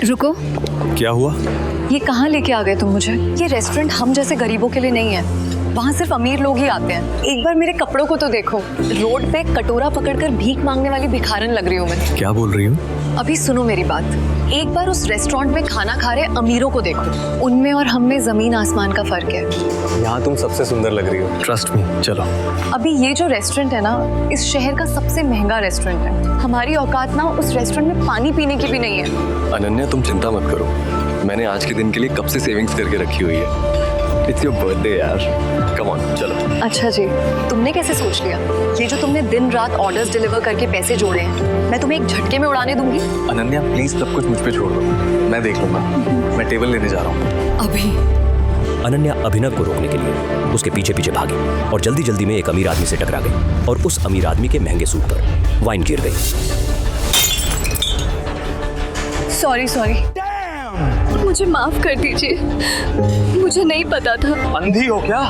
रुको, क्या हुआ? ये कहाँ लेके आ गए तुम मुझे? ये रेस्टोरेंट हम जैसे गरीबों के लिए नहीं है, वहाँ सिर्फ अमीर लोग ही आते हैं। एक बार मेरे कपड़ों को तो देखो, रोड पे कटोरा पकड़कर भीख मांगने वाली भिखारन लग रही हूँ मैं। क्या बोल रही हूँ? अभी सुनो मेरी बात, एक बार उस रेस्टोरेंट में खाना खा रहे अमीरों को देखो, उनमें और हम में जमीन आसमान का फर्क है। यहाँ तुम सबसे सुंदर लग रही हो, ट्रस्ट मी। चलो। अभी ये जो रेस्टोरेंट है ना, इस शहर का सबसे महंगा रेस्टोरेंट है। हमारी औकात ना उस रेस्टोरेंट में पानी पीने की भी नहीं है। अनन्या, तुम चिंता मत करो, मैंने आज के दिन के लिए कब से सेविंग्स करके रखी हुई है। इट्स योर बर्थडे यार, कम ऑन चलो। अच्छा जी, तुमने कैसे सोच लिया? ये जो तुमने दिन रात ऑर्डर्स डिलीवर करके पैसे जोड़े हैं, मैं तुम्हें एक झटके में उड़ाने दूंगी? अनन्या प्लीज सब कुछ मुझ पे छोड़ दो, मैं देख लूंगा। मैं टेबल लेने जा रहा हूँ अभी। अनन्या अभिनव को रोकने के लिए उसके पीछे पीछे भागी और जल्दी जल्दी में एक अमीर आदमी से टकरा गई और उस अमीर आदमी के महंगे सूट पर वाइन गिर गई। सॉरी, मुझे माफ कर दीजिए, मुझे नहीं पता था। अंधी हो क्या?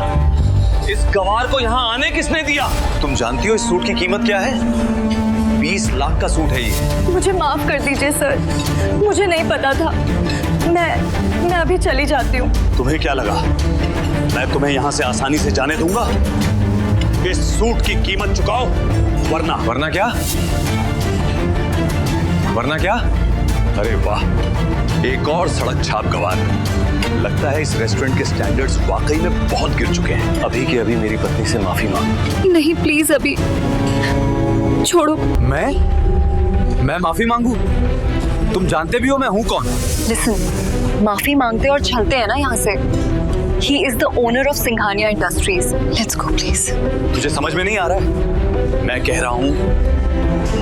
इस गवार को यहाँ आने किसने दिया? तुम जानती हो इस सूट की कीमत क्या है? 20 लाख का सूट है ये। मुझे माफ कर दीजिए सर, मुझे नहीं पता था। मैं अभी चली जाती हूँ। तुम्हें क्या लगा मैं तुम्हें यहाँ से आसानी से जाने दूंगा? इस सूट की कीमत चुकाओ, वरना क्या? अरे वाह, एक और सड़क छाप गवार। लगता है इस रेस्टोरेंट के स्टैंडर्ड्स वाकई में बहुत गिर चुके हैं। अभी के अभी मेरी पत्नी से माफी मांग। नहीं प्लीज, अभी छोड़ो। मैं माफी मांगू? तुम जानते भी हो मैं हूँ कौन? लिसन, माफी मांगते और चलते हैं ना यहाँ से। He is the owner of Singhania industries. Let's go please। तुझे समझ में नहीं आ रहा है? मैं कह रहा हूँ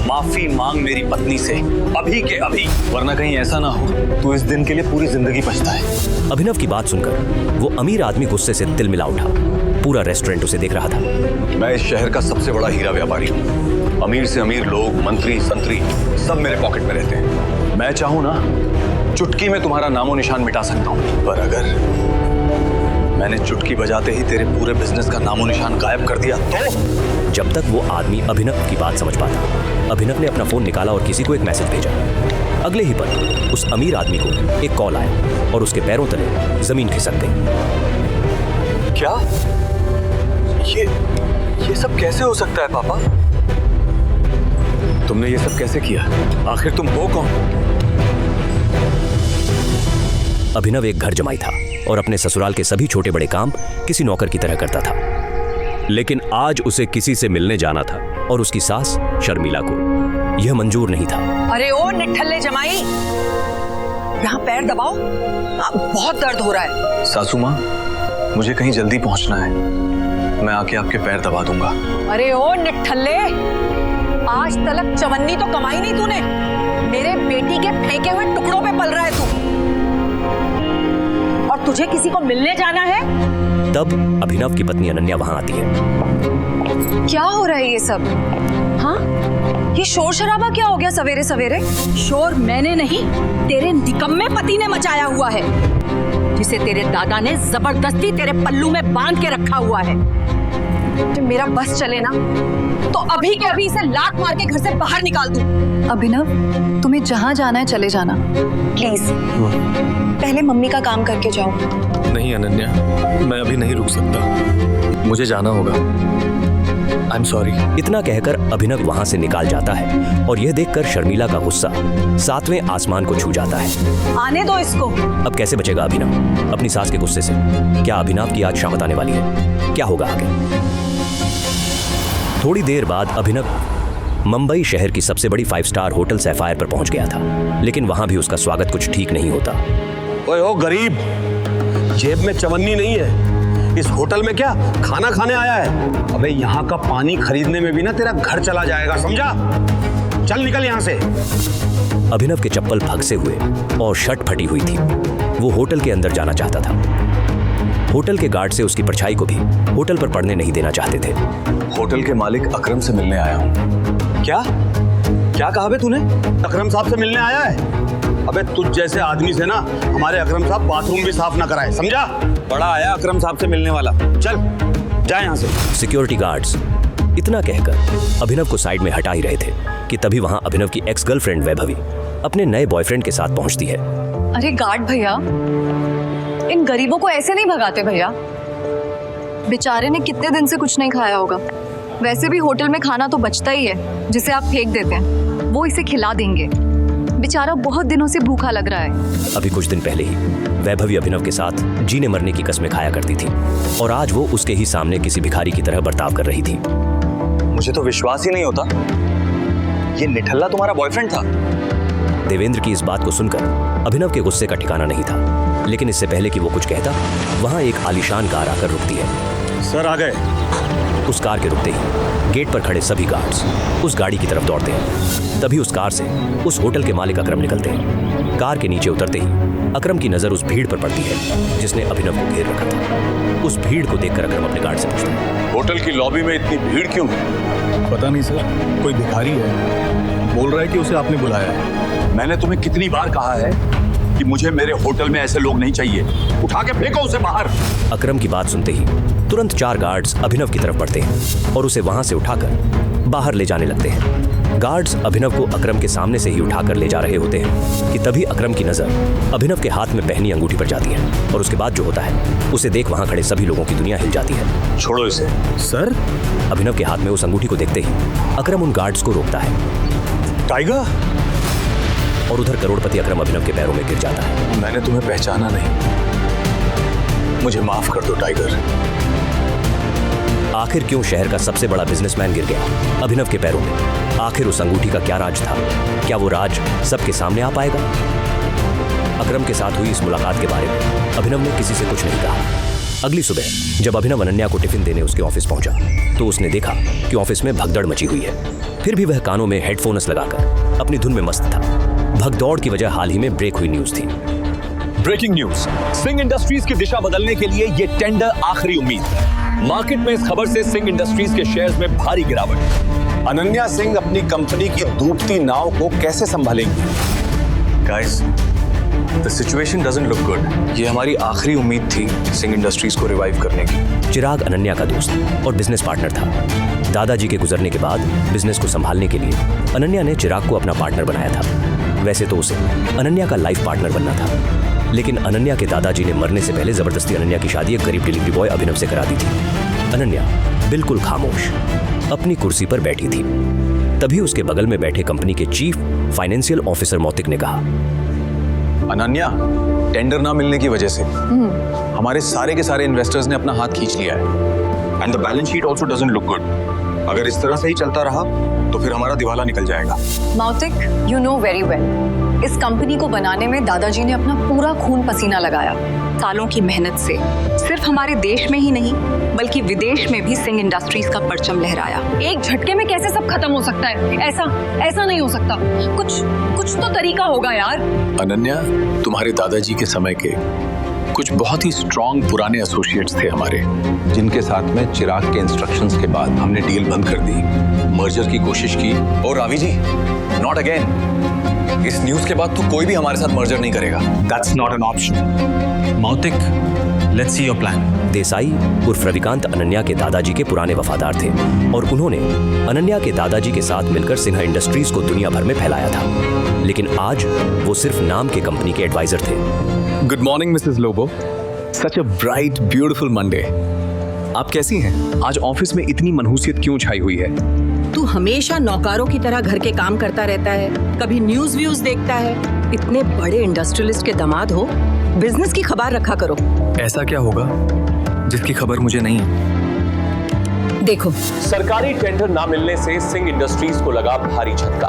माफी मांग मेरी पत्नी से, अभी के अभी, वरना कहीं ऐसा ना हो तू इस दिन के लिए पूरी जिंदगी पछताए। अभिनव की बात सुनकर वो अमीर आदमी गुस्से से तिलमिला उठा। पूरा रेस्टोरेंट उसे देख रहा था। मैं इस शहर का सबसे बड़ा हीरा व्यापारी हूँ। अमीर से अमीर लोग, मंत्री, संतरी सब मेरे पॉकेट में रहते हैं। मैं चाहूँ ना चुटकी में तुम्हारा नामो निशान मिटा सकता हूँ, पर अगर मैंने चुटकी बजाते ही तेरे पूरे बिजनेस का नामो निशान गायब कर दिया तो? जब तक वो आदमी अभिनव की बात समझ पाता, अभिनव ने अपना फोन निकाला और किसी को एक मैसेज भेजा। अगले ही पल उस अमीर आदमी को एक कॉल आया और उसके पैरों तले जमीन खिसक गई। क्या? ये सब कैसे हो सकता है पापा? तुमने ये सब कैसे किया? आखिर तुम हो कौन? अभिनव एक घर जमाई था और अपने ससुराल के सभी छोटे बड़े काम किसी नौकर की तरह करता था। लेकिन आज उसे किसी से मिलने जाना था और उसकी सास शर्मिला को यह मंजूर नहीं था। अरे ओ निठल्ले जमाई, यहाँ पैर दबाओ, बहुत दर्द हो रहा है। सासू माँ, मुझे कहीं जल्दी पहुंचना है, मैं आके आपके पैर दबा दूंगा। अरे ओ निठल्ले, आज तलक चवन्नी तो कमाई नहीं तूने, मेरे बेटी के फेंके हुए टुकड़ों पे पल रहा है तू, और तुझे किसी को मिलने जाना है? तब अभिनव की पत्नी अनन्या वहां आती है। क्या हो रहा है ये सब? हाँ, ये शोर शराबा क्या हो गया सवेरे सवेरे? शोर मैंने नहीं, तेरे निकम्मे पति ने मचाया हुआ है, जिसे तेरे दादा ने जबरदस्ती तेरे पल्लू में बांध के रखा हुआ है। तो मेरा बस चले ना तो अभी के अभी इसे लात मार के घर से बाहर निकाल दूं। अभिनव, तुम्हें जहाँ जाना है चले जाना, प्लीज। पहले मम्मी का काम करके जाओ। नहीं अनन्या, मैं अभी नहीं रुक सकता, मुझे जाना होगा। I am sorry. इतना कहकर अभिनव वहां से निकाल जाता है और यह देखकर शर्मिला का गुस्सा 7वें आसमान को छू जाता है। आने दो इसको। अब कैसे बचेगा अभिनव अपनी सास के गुस्से से? क्या अभिनव की आज शामत आने वाली है? क्या होगा आगे? थोड़ी देर बाद अभिनव मुंबई शहर की सबसे बड़ी 5 स्टार होटल सैफायर पर पहुंच गया था, लेकिन वहां भी उसका स्वागत कुछ ठीक नहीं होता। ओए ओ गरीब, जेब में चवन्नी नहीं है, इस होटल में क्या खाना खाने आया है? अबे यहाँ का पानी खरीदने में भी ना तेरा घर चला जाएगा, समझा? चल निकल यहाँ से। अभिनव के चप्पल फंसे हुए और शर्ट फटी हुई थी। वो होटल के अंदर जाना चाहता था। होटल के गार्ड से उसकी परछाई को भी होटल पर पड़ने नहीं देना चाहते थे। होटल के मालिक अकरम से मिलने आया हूँ। क्या कहा बे तूने? अकरम साहब से मिलने आया है? अबे तुझ जैसे आदमी से ना हमारे अकरम साहब बाथरूम भी साफ ना कराए, समझा? बड़ा आया अकरम साहब से मिलने वाला। चल जा यहाँ से। सिक्योरिटी गार्ड्स इतना कहकर अभिनव को साइड में हटा ही रहे थे कि तभी वहां अभिनव की एक्स गर्लफ्रेंड वैभवी अपने नए बॉयफ्रेंड के साथ पहुंचती है। अरे गार्ड भैया, इन गरीबों को ऐसे नहीं भगाते भैया। बेचारे ने कितने दिन से कुछ नहीं खाया होगा। वैसे भी होटल में खाना तो बचता ही है जिसे आप फेंक देते हैं, वो इसे खिला देंगे। बेचारा बहुत दिनों से भूखा लग रहा है। अभी कुछ दिन पहले ही वैभवी अभिनव के साथ जीने मरने की कस्में खाया करती थी और आज वो उसके ही सामने किसी भिखारी की तरह बर्ताव कर रही थी। मुझे तो विश्वास ही नहीं होता, ये निठल्ला तुम्हारा बॉयफ्रेंड था। देवेंद्र की इस बात को सुनकर अभिनव के गुस्से का ठिकाना नहीं था, लेकिन इससे पहले कि वो कुछ कहता, वहां एक आलीशान कार आकर रुकती है। सर आ गए। उस कार के रुकते ही गेट पर खड़े सभी गार्ड्स उस गाड़ी की तरफ दौड़ते हैं। तभी उस कार से उस होटल के मालिक अकरम निकलते हैं। कार के नीचे उतरते ही अकरम की नजर उस भीड़ पर पड़ती है जिसने अभिनव को घेर रखा था। उस भीड़ को देखकर अकरम अपने गार्ड से पूछता है, होटल की लॉबी में इतनी भीड़ क्यों है? पता नहीं सर, कोई भिखारी है, बोल रहा है कि उसे आपने बुलाया है। मैंने तुम्हें कितनी बार कहा है कि मुझे मेरे होटल में ऐसे लोग नहीं चाहिए, उठा के फेंको उसे बाहर। अकरम की बात सुनते ही तुरंत 4 गार्ड्स अभिनव की तरफ बढ़ते हैं और उसे वहां से उठाकर बाहर ले जाने लगते हैं। गार्ड्स अभिनव को अकरम के सामने से ही उठाकर ले जा रहे होते हैं कि तभी अकरम की नजर अभिनव के हाथ में पहनी अंगूठी पर जाती है और उसके बाद जो होता है उसे देख वहां खड़े सभी लोगों की दुनिया हिल जाती है। छोड़ो इसे। सर, अभिनव के हाथ में उस अंगूठी को देखते ही अकरम उन गार्ड्स को रोकता है टाइगर, और उधर करोड़पति अकरम अभिनव के पैरों में गिर जाता है। मैंने तुम्हें पहचाना नहीं, मुझे माफ कर दो टाइगर। आखिर क्यों शहर का सबसे बड़ा बिजनेसमैन गिर गया अभिनव के पैरों में? आखिर उस अंगूठी का क्या राज था? क्या वो राज सबके सामने आ पाएगा? अकरम के साथ हुई इस मुलाकात के बारे में अभिनव ने किसी से कुछ नहीं कहा। अगली सुबह जब अभिनव अनन्या को टिफिन देने उसके ऑफिस पहुंचा तो उसने देखा कि ऑफिस में भगदड़ मची हुई है। फिर भी वह कानों में हेडफोन्स लगाकर अपनी धुन में मस्त था। भगदौड़ की वजह हाल ही में ब्रेक हुई न्यूज थी। ब्रेकिंग न्यूज, सिंह इंडस्ट्रीज की दिशा बदलने के लिए ये टेंडर आखिरी उम्मीद है। मार्केट में इस खबर से सिंह इंडस्ट्रीज के शेयर्स में भारी गिरावट। अनन्या सिंह अपनी कंपनी की डूबती नाव को कैसे संभालेंगी? Guys, the situation doesn't look good. ये हमारी आखिरी उम्मीद थी सिंह इंडस्ट्रीज को रिवाइव करने की। चिराग अनन्या का दोस्त और बिजनेस पार्टनर था। दादाजी के गुजरने के बाद बिजनेस को संभालने के लिए अनन्या ने चिराग को अपना पार्टनर बनाया था। वैसे तो उसे अनन्या का लाइफ पार्टनर बनना था, लेकिन अनन्या के दादाजी ने मरने से पहले जबरदस्ती अनन्या की शादी एक गरीब डिलीवरी बॉय अभिनव से करा दी थी। अनन्या बिल्कुल खामोश अपनी कुर्सी पर बैठी थी। तभी उसके बगल में बैठे कंपनी के चीफ फाइनेंशियल ऑफिसर मौतिक ने कहा, अनन्या, टेंडर ना मिलने की वजह से हमारे सारे के सारे इन्वेस्टर्स ने अपना हाथ खींच लिया है and the balance sheet also doesn't look good. अगर इस तरह से ही चलता रहा तो फिर हमारा दिवाला निकल जाएगा। मौतिक, यू नो वेरी वेल, इस कंपनी को बनाने में दादाजी ने अपना पूरा खून पसीना लगाया। सालों की मेहनत से सिर्फ हमारे देश में ही नहीं बल्कि विदेश में भी सिंह इंडस्ट्रीज का परचम लहराया। एक झटके में कैसे सब खत्म हो सकता है? ऐसा नहीं हो सकता। कुछ तो तरीका होगा यार। अनन्या, तुम्हारे दादाजी के समय के कुछ बहुत ही स्ट्रॉन्ग पुराने एसोसिएट्स थे हमारे, जिनके साथ में चिराग के इंस्ट्रक्शंस के बाद हमने डील बंद कर दी, मर्जर की कोशिश की। और रावी जी, नॉट अगेन। इस न्यूज के बाद तो कोई भी हमारे साथ मर्जर नहीं करेगा। That's not an option. मौतिक, let's see your plan. Desai उर्फ रविकांत अनन्या के दादाजी के पुराने वफादार थे और उन्होंने अनन्या के दादाजी के साथ मिलकर सिन्हा इंडस्ट्रीज को दुनिया भर में फैलाया था। लेकिन आज वो सिर्फ नाम के कंपनी के एडवाइजर थे। Good morning, Mrs. Lobo. Such a bright, beautiful Monday. आप कैसी हैं? आज ऑफिस में इतनी मनहूसियत क्यों छाई हुई है? तू हमेशा नौकरों की तरह घर के काम करता रहता है, कभी न्यूज व्यूज देखता है। इतने बड़े इंडस्ट्रियलिस्ट के दामाद हो, बिजनेस की खबर रखा करो। ऐसा क्या होगा जिसकी खबर मुझे नहीं है? देखो, सरकारी टेंडर ना मिलने से सिंह इंडस्ट्रीज को लगा भारी झटका।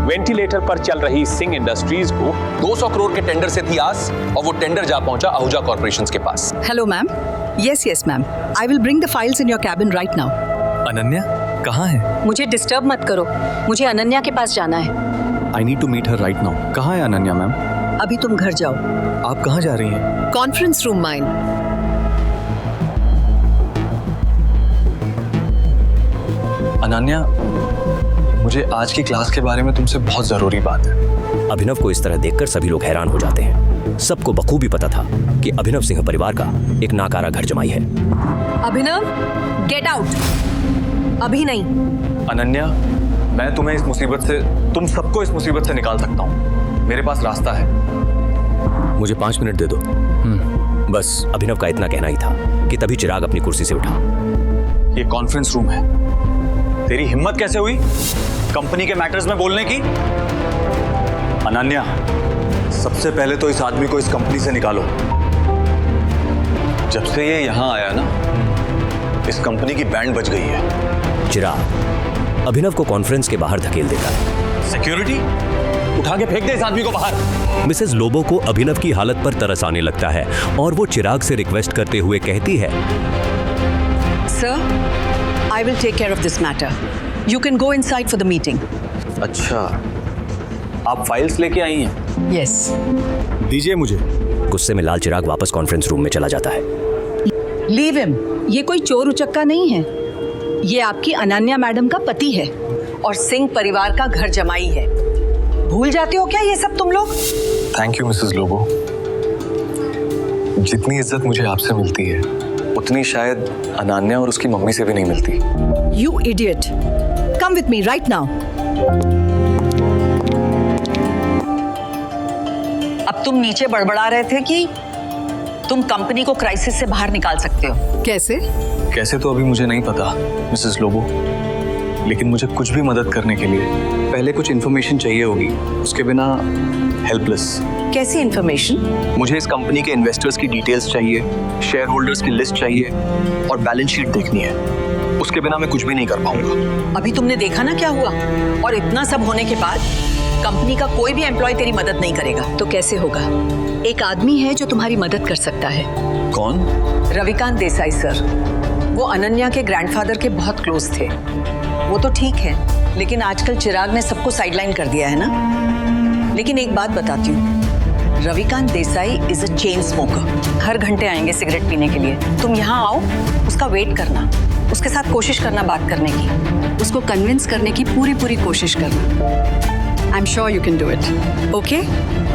वेंटिलेटर पर चल रही सिंह इंडस्ट्रीज को 200 करोड़ के टेंडर से थी आस और वो टेंडर जा पहुंचा आहूजा कॉर्पोरेशंस के पास। Hello ma'am. Yes ma'am, I will bring the files in your cabin right now. Ananya कहाँ है? मुझे डिस्टर्ब मत करो, मुझे अनन्या के पास जाना है। I need to meet her right now. कहाँ है अनन्या मैम? अभी तुम घर जाओ। आप कहाँ जा रही हैं? Conference room mine. अनन्या, मुझे आज की क्लास के बारे में तुमसे बहुत जरूरी बात है। अभिनव को इस तरह देखकर सभी लोग हैरान हो जाते हैं। सबको बखूबी पता था कि अभिनव सिंह परिवार का एक नाकारा घर जमाई है। अभिनव, गेट आउट। अभी नहीं। अनन्या, मैं तुम्हें इस मुसीबत से, तुम सबको इस मुसीबत से निकाल सकता हूँ। मेरे पास रास्ता है। मुझे 5 मिनट दे दो। बस अभिनव का इतना कहना ही था कि तभी चिराग अपनी कुर्सी से उठा। ये कॉन्फ्रेंस रूम है। तेरी हिम्मत कैसे हुई कंपनी के मैटर्स में बोलने की? अनन्या, सबसे पहले तो इस आदमी को इस कंपनी से निकालो। जब से ये यहां आया ना, इस कंपनी की बैंड बज गई है। चिराग अभिनव को कॉन्फ्रेंस के बाहर धकेल देता है। सिक्योरिटी, उठा के फेंक दे इस आदमी को बाहर। मिसेस लोबो को अभिनव की हालत पर तरस आने लगता है और वो चिराग से रिक्वेस्ट करते हुए कहती है, Sir, I will take care of this matter. You can go inside for the meeting. अच्छा, आप फाइल्स लेके आई हैं? Yes. दीजिए मुझे। गुस्से में लाल चिराग वापस कॉन्फ्रेंस रूम में चला जाता है। Leave him. ये कोई चोर उचक्का नहीं है। ये आपकी अनन्या मैडम का पति है और सिंह परिवार का घर जमाई है। भूल जाते हो क्या ये सब तुम लोग? Thank you Mrs Lobo. जितनी इज्जत मुझे आपसे मिलती है, उतनी शायद अनन्या और उसकी मम्मी से भी नहीं मिलती। You idiot. Come with me right now. अब तुम नीचे बड़बड़ा रहे थे कि तुम कंपनी को क्राइसिस से बाहर निकाल सकते हो। कैसे? कैसे तो अभी मुझे नहीं पता मिसेस लोबो, लेकिन मुझे कुछ भी मदद करने के लिए पहले कुछ इन्फॉर्मेशन चाहिए होगी। उसके बिना हेल्पलेस। कैसी इंफॉर्मेशन? मुझे इस कंपनी के इन्वेस्टर्स की डिटेल्स चाहिए, शेयर होल्डर्स की लिस्ट चाहिए और बैलेंस शीट देखनी है। उसके बिना मैं कुछ भी नहीं कर पाऊंगा। अभी तुमने देखा ना क्या हुआ, और इतना सब होने के बाद कंपनी का कोई भी एम्प्लॉय तेरी मदद नहीं करेगा तो कैसे होगा? एक आदमी है जो तुम्हारी मदद कर सकता है। कौन? रविकांत देसाई सर। वो अनन्या के ग्रैंडफादर के बहुत क्लोज थे। वो तो ठीक है, लेकिन आजकल चिराग ने सबको साइडलाइन कर दिया है ना। लेकिन एक बात बताती हूँ, Ravikant Desai is a chain smoker. हर घंटे आएंगे सिगरेट पीने के लिए। तुम यहाँ आओ, उसका वेट करना, उसके साथ कोशिश करना बात करने की, उसको कन्विंस करने की पूरी कोशिश करना। I am sure you can do it. Okay,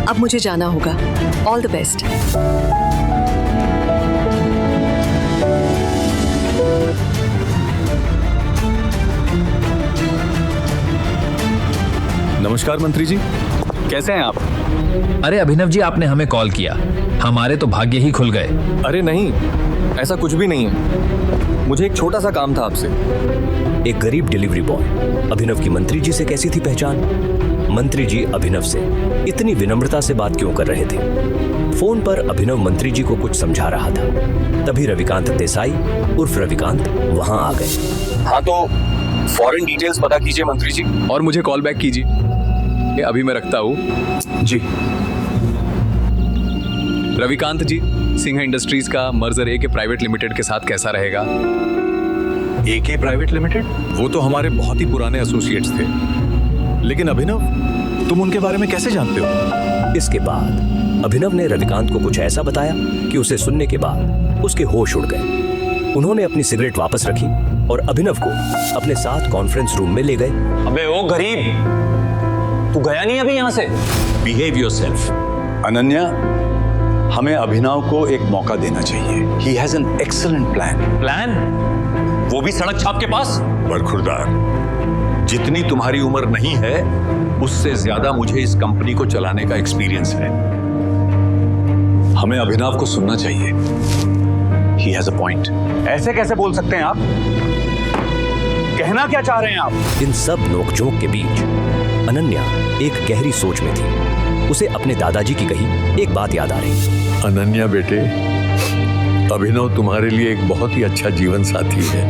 अब मुझे जाना होगा। All the best. नमस्कार मंत्री जी, कैसे हैं आप? अरे अभिनव जी, आपने हमें कॉल किया, हमारे तो भाग्य ही खुल गए। अरे नहीं, ऐसा कुछ भी नहीं है। मुझे एक छोटा सा काम था आपसे। एक गरीब डिलीवरी बॉय अभिनव की मंत्री जी से कैसी थी पहचान? मंत्री जी अभिनव से इतनी विनम्रता से बात क्यों कर रहे थे? फोन पर अभिनव मंत्री जी को कुछ समझा रहा था। तभी रविकांत देसाई उर्फ रविकांत वहां आ गए। हाँ तो फॉरेन डिटेल्स पता कीजिए मंत्री जी, और मुझे कॉल बैक कीजिए। अभी मैं रखता हूँ जी। रविकांत जी, सिंह इंडस्ट्रीज का मर्जर एके प्राइवेट लिमिटेड के साथ कैसा रहेगा? एके प्राइवेट लिमिटेड? वो तो हमारे बहुत ही पुराने एसोसिएट्स थे, लेकिन अभिनव, तुम उनके बारे में कैसे जानते हो? इसके बाद अभिनव ने रविकांत को कुछ ऐसा बताया कि उसे सुनने के बाद उसके होश उड़ गए। उन्होंने अपनी सिगरेट वापस रखी और अभिनव को अपने साथ कॉन्फ्रेंस रूम में ले गए। अबे ओ गरीब, तू गया नहीं अभी यहाँ से? Behave yourself. अनन्या, हमें अभिनव को एक मौका देना चाहिए। He has an excellent plan. वो भी सड़क छाप के पास। बरखुरदार, जितनी तुम्हारी उम्र नहीं है, उससे ज्यादा मुझे इस कंपनी को चलाने का एक्सपीरियंस है। हमें अभिनव को सुनना चाहिए। He has a point. ऐसे कैसे बोल सकते हैं आप? कहना क्या चाह रहे हैं आप? इन सब नोकझोंक के बीच अनन्या एक गहरी सोच में थी। उसे अपने दादाजी की कही एक बात याद आ रही। अनन्या बेटे, अभिनव तुम्हारे लिए एक बहुत ही अच्छा जीवन साथी है,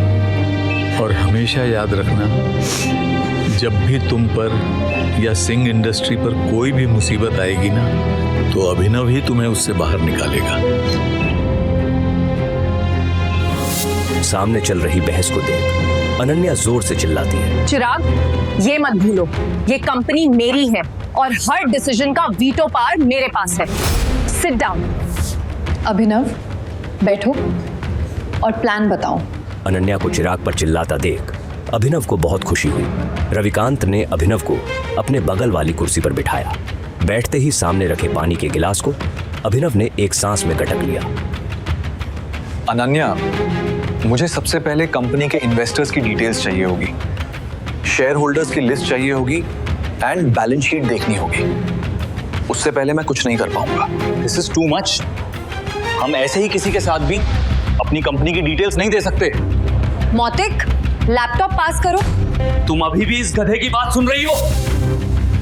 और हमेशा याद रखना, जब भी तुम पर या सिंह इंडस्ट्री पर कोई भी मुसीबत आएगी ना, तो अभिनव ही तुम्हें उससे बाहर निकालेगा। सामने चल रही बहस को देख अनन्या जोर से चिल्लाती है, चिराग, ये मत भूलो, ये कंपनी मेरी है और हर डिसीजन का वीटो पावर मेरे पास है। Sit down. अभिनव, बैठो और प्लान बताओ। अनन्या को चिराग पर चिल्लाता देख अभिनव को बहुत खुशी हुई। रविकांत ने अभिनव को अपने बगल वाली कुर्सी पर बिठाया। बैठते ही सामने रखे पानी के गिलास को अभिनव ने एक सांस में गटक लिया। अनन्या, मुझे सबसे पहले कंपनी के इन्वेस्टर्स की डिटेल्स चाहिए होगी। शेयर होल्डर्स की लिस्ट चाहिए होगी एंड बैलेंस शीट देखनी होगी। उससे पहले मैं कुछ नहीं कर पाऊंगा। This is too much. हम ऐसे ही किसी के साथ भी अपनी कंपनी की डिटेल्स नहीं दे सकते। मौतिक, लैपटॉप पास करो। तुम अभी भी इस गधे की बात सुन रही हो?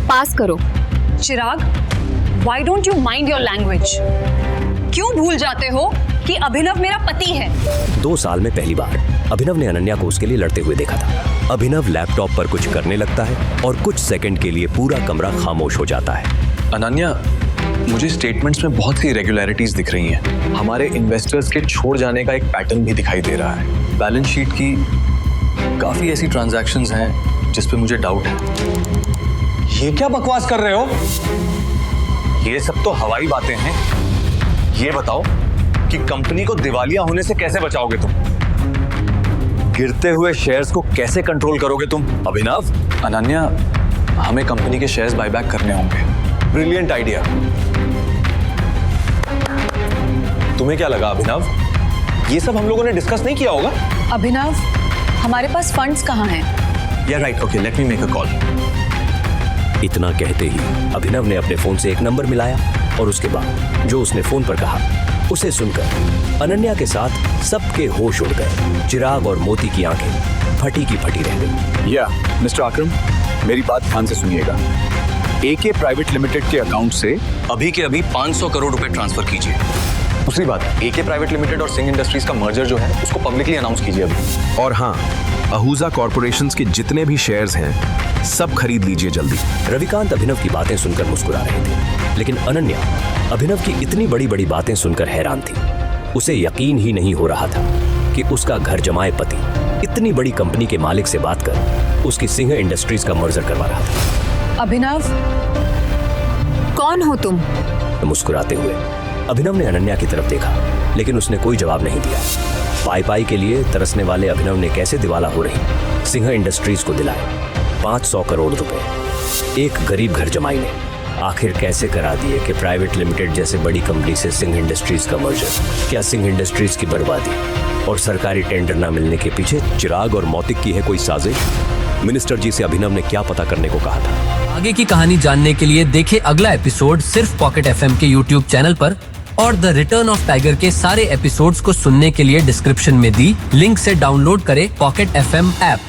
पास करो। Chirag, why don't you mind your language? क्यों भूल जाते हो कि अभिनव मेरा पति है? 2 साल में पहली बार अभिनव ने अनन्या को उसके लिए लड़ते हुए देखा था। अभिनव लैपटॉप पर कुछ करने लगता है और कुछ सेकंड के लिए पूरा कमरा खामोश हो जाता है। अनन्या, मुझे स्टेटमेंट्स में बहुत सी इरेगुलरिटीज दिख रही हैं। हमारे इन्वेस्टर्स के छोड़ जाने का एक पैटर्न भी दिखाई दे रहा है। बैलेंस शीट की काफी ऐसी ट्रांजैक्शंस हैं जिस पे मुझे डाउट है। ये क्या बकवास कर रहे हो? ये सब तो हवाई बातें हैं। ये बताओ कि कंपनी को दिवालिया होने से कैसे बचाओगे तुम? गिरते हुए शेयर्स को कैसे कंट्रोल करोगे तुम? अभिनव, अनन्या, हमें कंपनी के शेयर्स बायबैक करने होंगे। Brilliant idea. तुम्हें क्या लगा अभिनव? ये सब हम लोगों ने डिस्कस नहीं किया होगा? अभिनव, हमारे पास फंड्स कहाँ हैं? या right, okay, let me make a call. इतना कहते ही अभिनव ने अपने फोन से एक नंबर मिलाया और उसके बाद जो उसने फोन पर कहा उसे सुनकर अनन्या के साथ सबके होश उड़ गए। चिराग और मोती की आंखें फटी की फटी रह गई। या मिस्टर आक्रम, मेरी बात ध्यान से सुनिएगा। एके प्राइवेट लिमिटेड के अकाउंट से अभी के अभी 500 करोड़ रुपए ट्रांसफर कीजिए। दूसरी बात, एके प्राइवेट लिमिटेड और सिंह इंडस्ट्रीज का मर्जर जो है उसको पब्लिकली अनाउंस कीजिए अभी। और हाँ, आहूजा कॉर्पोरेशंस के जितने भी शेयर्स हैं सब खरीद लीजिए जल्दी। रविकांत अभिनव की बातें सुनकर मुस्कुरा रहे थे, लेकिन अनन्या अभिनव की इतनी बड़ी बड़ी बातें सुनकर हैरान थी। उसे यकीन ही नहीं हो रहा था कि उसका घर जमाए पति इतनी बड़ी कंपनी के मालिक से बात कर उसकी सिंह इंडस्ट्रीज का मर्जर करवा रहा था। अभिनव, कौन हो तुम? मुस्कुराते हुए अभिनव ने अनन्या की तरफ देखा, लेकिन उसने कोई जवाब नहीं दिया। पाई पाई के लिए तरसने वाले अभिनव ने कैसे दिवाला हो रही सिंह इंडस्ट्रीज को दिलाए 500 करोड़ रुपए। एक गरीब घर जमाई ने आखिर कैसे करा दिए कि प्राइवेट लिमिटेड जैसे बड़ी कंपनी से सिंह इंडस्ट्रीज का मर्जर। क्या सिंह इंडस्ट्रीज की बर्बादी और सरकारी टेंडर न मिलने के पीछे चिराग और मौतिक की है कोई साजिश? मिनिस्टर जी से अभिनव ने क्या पता करने को कहा था? आगे की कहानी जानने के लिए देखें अगला एपिसोड सिर्फ पॉकेट एफएम के यूट्यूब चैनल पर, और द रिटर्न ऑफ टाइगर के सारे एपिसोड्स को सुनने के लिए डिस्क्रिप्शन में दी लिंक से डाउनलोड करें पॉकेट एफएम ऐप।